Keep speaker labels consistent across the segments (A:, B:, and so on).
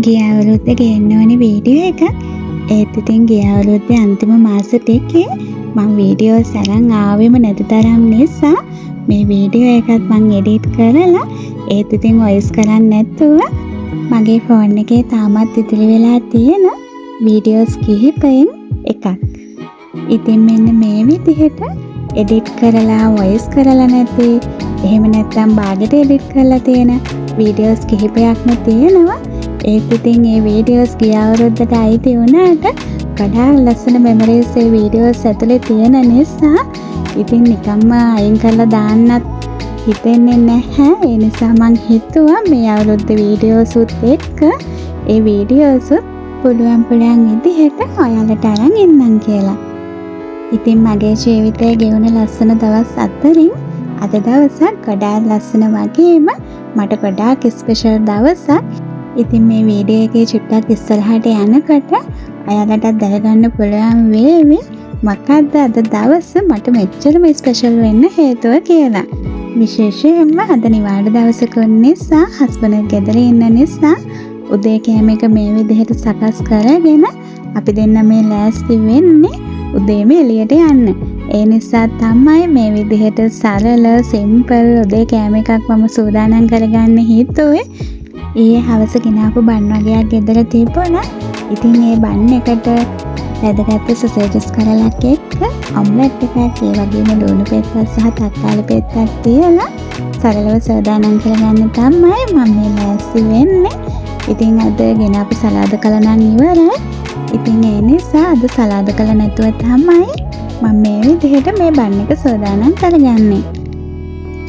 A: ගිය අවුරුද්දේ ගේන්න ඕනේ වීඩියෝ එකක්. ඒත් ඉතින් ගිය අවුරුද්දේ අන්තිම මාස දෙකේ මම වීඩියෝස් අරන් ආවෙම නැති තරම් නිසා මේ වීඩියෝ එකත් මම එඩිට් කරලා ඒත් ඉතින් වොයිස් කරන්නේ නැතුව මගේ ෆෝන් එකේ තාමත් ඉතිරි වෙලා තියෙන වීඩියෝස් කිහිපයෙන් එකක්. ඉතින් මෙන්න මේ විදිහට එඩිට් කරලා වොයිස් කරලා නැති එහෙම නැත්නම් බාගෙට එඩිට් කරලා තියෙන වීඩියෝස් කිහිපයක්ම තියෙනවා. ඒත් ඉතින් මේ වීඩියෝස් ගිය අවුරුද්දට අයිති වුණාට ගොඩාක් ලස්සන මෙමරිස් ඒ වීඩියෝස් ඇතුලේ තියෙන නිසා ඉතින් නිකම්ම අයින් කරලා දාන්නත් හිතෙන්නේ නැහැ. ඒ නිසා මං හිතුවා මේ අවුරුද්දේ වීඩියෝස් උත් එක්ක ඒ වීඩියෝස් පුළුවන් විදිහට ඔයාලට අරන් ඉන්නම් කියලා. ඉතින් මගේ ජීවිතයේ ගෙවුන ලස්සන දවස් අතරින් අද දවසක් ගොඩාක් ලස්සන වගේම මට ගොඩාක් ස්පෙෂල් දවසක්. ඉතින් මේ වීඩියෝ එකේ චුට්ටක් ඉස්සරහට යනකොට ඔයාලට දැනගන්න පුළුවන් වේවි මොකක්ද අද දවස මට මෙච්චරම ස්පෙෂල් වෙන්න හේතුව කියලා. විශේෂයෙන්ම අද නිවාඩු දවසක නිසා හස්බන්ඩ් ගෙදර ඉන්න නිසා උදේ කෑම එක මේ විදිහට සකස් කරගෙන අපි දෙන්න මේ ලෑස්ති වෙන්නේ උදේම එළියට යන්න. ඒ නිසා තමයි මේ විදිහට සරල සිම්පල් උදේ කෑම එකක් මම සූදානම් කරගන්න හිතුවේ. ඊයේ හවස ගෙනාපු බන් වගේක් ගෙදර තිබුණා. ඉතින් ඒ බන් එකට වැදගත් සොසේජස් කරලක් එක්ක ඔම්ලට් එකක් ඒ වගේම ලුණු පෙත්තක් සහ තක්කාලි පෙත්තක් තියලා සරලව සූදානම් කරගන්න තමයි මම මේ ලෑස්ති වෙන්නේ. ඉතින් අද ගෙනාපු සලාද කළ නම් ඉවරයි. ඉතින් ඒ නිසා අද සලාද කළ නැතුව තමයි මම මේ විදිහට මේ බන් එක සූදානම් කරගන්නේ.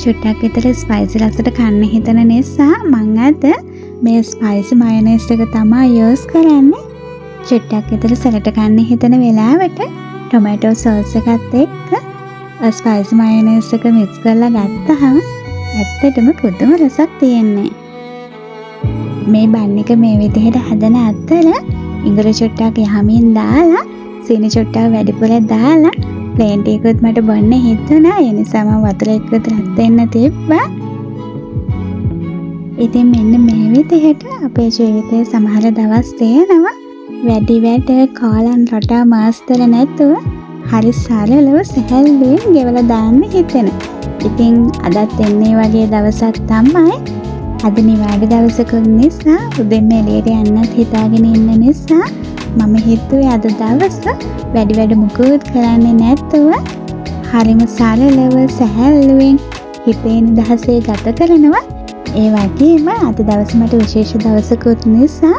A: චුට්ටක් විතර ස්පයිසි රසට කන්න හිතන නිසා මම අද මේ ස්පයිසි මයොනයිස් එක තමයි යූස් කරන්නේ. චුට්ටක් විතර සැලට කන්න හිතන වෙලාවට ටොමැටෝ සෝස් එකත් එක්ක ස්පයිසි මයොනයිස් එක මික්ස් කරලා ගත්තහම ඇත්තටම පුදුම රසක් තියෙන්නේ. මේ බන් එක මේ විදිහට හදන අතර ඉඟුරු චුට්ටක් යහමින් දාලා සීනි චුට්ටක් වැඩිපුර දාලා ප්ලේන් ටී එකත් මට බොන්න හිතුණා. ඒ නිසා මම වතුර එකත් රත් දෙන්න තිබ්බා. ඉතින් මෙන්න මේ විදිහට අපේ ජීවිතේ සමහර දවස් තියෙනවා වැඩි වැඩ කාලන් රටා මාස්තර නැතුව හරි සරලව සැහැල්ලුවෙන් ගෙවලා දාන්න හිතෙන. ඉතින් අදත් එන්නේ වගේ දවසක් තමයි. අද නිවාඩු දවසක නිසා උදේම එළියට යන්නත් හිතාගෙන ඉන්න නිසා මම හිතුවේ අද දවස වැඩි වැඩ මුකුත් කරන්නේ නැතුව හරිම සරලව සැහැල්ලුවෙන් හිතේ නිදහසේ ගත කරනවා. ඒ වගේම අද දවස මට විශේෂ දවසකුත් නිසා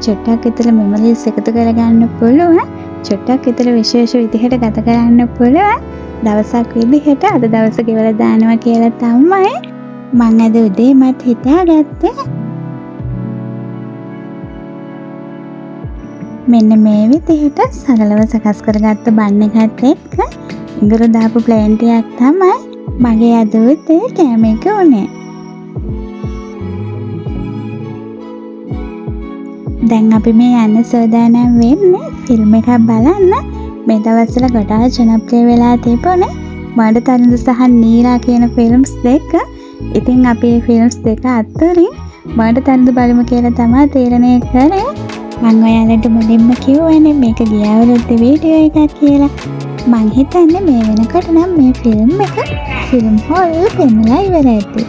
A: චුට්ටක් විතර මෙමරිස් එකතු කරගන්න පුළුවන්. චුට්ටක් විතර විශේෂ විදිහට ගත කරන්න පුළුවන් දවසක් විදිහට අද දවස ගෙවලා දානවා කියලා තමයි මම අද උදේමත් හිතාගත්තේ. මෙන්න මේ විදිහට සරලව සකස් කරගත්ත බන් එකත් එක්ක ඉඟුරු දාපු ප්ලේන් ටිකක් තමයි මගේ අද උදේ කෑම එක උනේ. දැන් අපි මේ යන්න සූදානම් වෙන්නේ ෆිල්ම් එකක් බලන්න. මේ දවස්වල ගොඩාක් ජනප්‍රිය වෙලා තිබුණේ මඩ තරුණ සහ නීරා කියන ෆිල්ම්ස් දෙක. ඉතින් අපි මේ ෆිල්ම්ස් දෙක අතරින් මඩ තරුණ බලමු කියලා තමයි තීරණය කරේ. මම ඔයාලට මුලින්ම කිව්වනේ මේක ගිය අවුරුද්දේ වීඩියෝ එකක් කියලා. මං හිතන්නේ මේ වෙනකොට නම් මේ ෆිල්ම් එක ෆිල්ම් හෝල් පෙන්නලා ඉවර ඇති.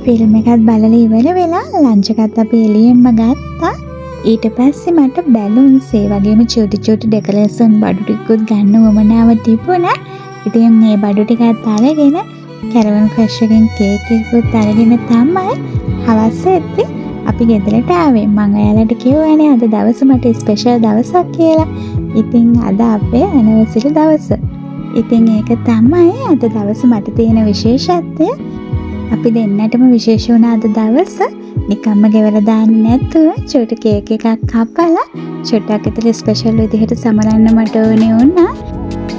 A: ෆිල්ම් එකත් බලලා ඉවර වෙලා ලන්ච් එකත් අපි එළියෙන්ම ගත්තා. ඊට පස්සේ මට බැලුන්ස් ඒ වගේම චූටි චූටි ඩෙකොරේෂන් බඩු ටිකකුත් ගන්න උවමනාව තිබුණා. ඉතින් මේ බඩු ටිකත් අරගෙන කැරවන් ක්‍රෂ් එකෙන් කේක් එකකුත් අරගෙන තමයි හවස එද්දි අපි ගෙදරට ආවේ. මම ඔයාලට කිව්වනේ අද දවස මට ස්පෙෂල් දවසක් කියලා. ඉතින් අද අපේ ඇනිවර්සරි දවස. ඉතින් ඒක තමයි අද දවස මට තියෙන විශේෂත්වය. අපි දෙන්නටම විශේෂ වුණ අද දවස නිකම්ම ගෙවලා දාන්නේ නැතුව චූටි කේක් එකක් කපලා චුට්ටක් විතර ස්පෙෂල් විදිහට සමරන්න මට ඕනේ වුණා.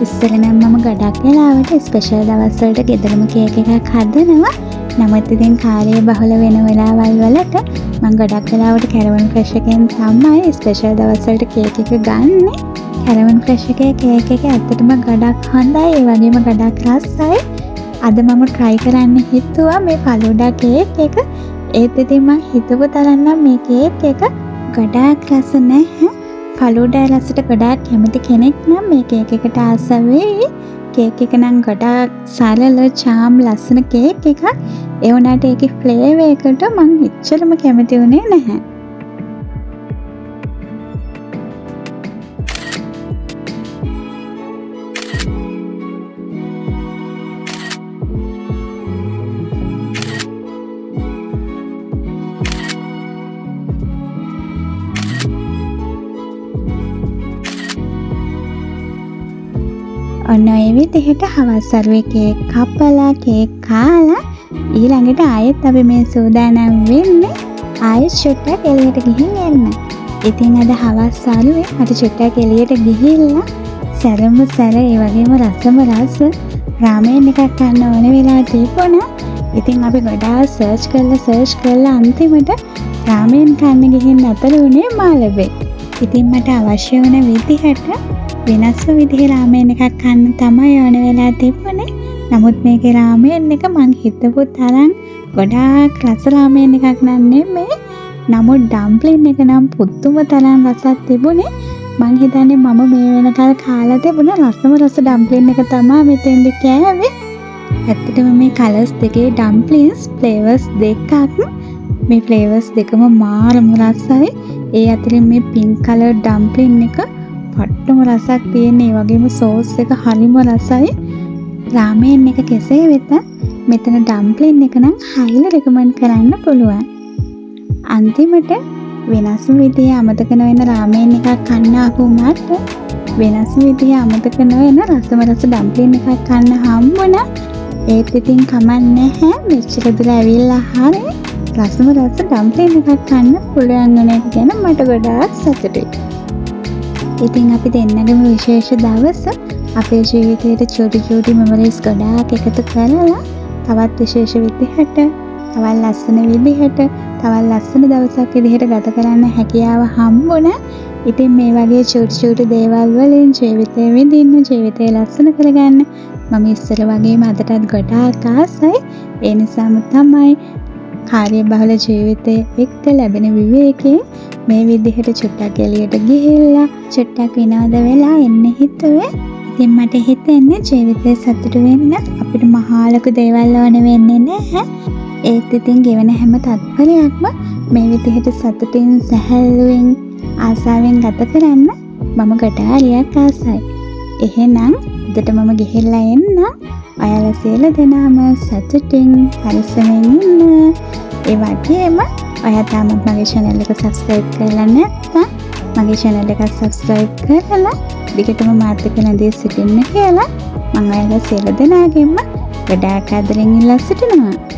A: ඉස්සර නම් මම ගොඩක් වෙලාවට ස්පෙෂල් දවස් වලට ගෙදරම කේක් එකක් හදනවා. නමුත් ඉතින් කාර්ය බහුල වෙන වෙලාවල් වලට මම ගොඩක් වෙලාවට කැරවන් ෆ්‍රෙෂ් එකෙන් තමයි ස්පෙෂල් දවස්වලට කේක් එක ගන්නෙ. කැරවන් ෆ්‍රෙෂ් එකේ කේක් එක ඇත්තටම ගොඩක් හොඳයි. ඒ වගේම ගොඩක් රසයි. අද මම try කරන්න හිතුවා මේ ෆලූඩා කේක් එක. ඒත් ඉතින් මම හිතුව තරම් නම් මේ කේක් එක ගොඩාක් රස නැහැ. ෆලූඩා රසට ගොඩාක් කැමති කෙනෙක් නම් මේ කේක් එකට ආස වෙයි. කේක් එක නම් ගොඩාක් සරල චාම් ලස්සන කේක් එකක්. ඒ වුණාට ඒකේ ෆ්ලේවර් එකට මම එච්චරම කැමති වුණේ නැහැ. ඔන්න ඒ විදිහට හවස් අරුවේ කේක් කපලා කේක් කාලා ඊළඟට ආයෙත් අපි මේ සූදානම් වෙන්නේ ආයෙත් චුට්ටක් එළියට ගිහින් එන්න. ඉතින් අද හවස් අරුවේ අපි චුට්ටක් එළියට ගිහිල්ලා සැරම සැර ඒ වගේම රසම රස රාමෙන් එකක් ගන්න ඕන වෙලා තිබුණා. ඉතින් අපි ගොඩාක් සර්ච් කරලා අන්තිමට රාමෙන් කන්න ගිහින් අතර උනේ මාළඹේ. ඉතින් මට අවශ්‍ය වුණ විදිහට වෙනස්ම විදිහේ රාමෙන් එකක් කන්න තමයි ඕන වෙලා තිබුණේ. නමුත් මේකේ රාමෙන් එක මං හිතපු තරම් ගොඩාක් රස රාමෙන් එකක් නෙමෙයි. නමුත් ඩම්ප්ලින් එක නම් පුදුම තරම් රසක් තිබුණේ. මං හිතන්නේ මම මේ වෙනකල් කාලා තිබුණ රසම රස ඩම්ප්ලින් එක තමයි මෙතෙන්දි කෑවේ. ඇත්තටම මේ කලර්ස් දෙකේ ඩම්ප්ලින්ස් ෆ්ලේවර්ස් දෙකක්. මේ ෆ්ලේවර්ස් දෙකම මාරම රසයි. ඒ අතරින් මේ පින්ක් කලර් ඩම්ප්ලින් එක පට්ටම රසක් තියෙන. ඒ වගේම සෝස් එක හරිම රසයි. රාමෙන් එක කෙසේ වෙතත් මෙතන ඩම්ප්ලින් එක නම් highly recommend කරන්න පුළුවන්. අන්තිමට වෙනස් විදිහේ අමතක නොවන රාමෙන් එකක් කන්න ආපු මට වෙනස් විදිහේ අමතක නොවන රසම රස ඩම්ප්ලින් එකක් කන්න හම්බුණා. ඒත් ඉතින් කමක් නැහැ. මෙච්චර දුර ඇවිල්ලා හරි රසම රස ඩම්ප්ලින් එකක් කන්න පුළුවන් වෙන එක ගැන මට ගොඩාක් සතුටුයි. ඉතින් අපි දෙන්නගම විශේෂ දවස අපේ ජීවිතයට චූටි මෙමරිස් ගොඩාක් එකතු කරලා තවත් විශේෂ විදිහට, තවත් ලස්සන විදිහට, තවත් ලස්සන දවසක් විදිහට ගත කරන්න හැකියාව හම්බුණා. ඉතින් මේ වගේ චූටි දේවල් වලින් ජීවිතේ විඳින්න, ජීවිතේ ලස්සන කරගන්න මම ඉස්සර වගේම අදටත් ගොඩාක් ආසයි. ඒ නිසාම තමයි කාර්යබහුල ජීවිතයේ එක්ක ලැබෙන විවේකයෙන් මේ විදිහට චුට්ටක් එළියට ගිහිල්ලා චුට්ටක් විනෝද වෙලා එන්න හිතුවේ. ඉතින් මට හිතෙන්නේ ජීවිතේ සතුටු වෙන්න අපිට මහා ලොකු දේවල් ඕන වෙන්නේ නැහැ. ඒත් ඉතින් ගෙවන හැම තත්පරයක්ම මේ විදිහට සතුටින් සැහැල්ලුවෙන් ආසාවෙන් ගත කරන්න මම ගොඩාක් ආසයි. එහෙනම් අදට මම ගිහිල්ලා එන්න. ඔයාලා සියලු දෙනාම සතුටින් පරිස්සමෙන් ඉන්න. ඒ වගේම ඔයා තාමත් මගේ channel එක subscribe කරලා නැත්නම් මගේ channel එක subscribe කරලා දිගටම මාත් එක්ක නැදී සිටින්න කියලා මම ඔයාලා සියලු දෙනාගෙන්ම ගොඩාක් ආදරෙන් ඉල්ලා සිටිනවා.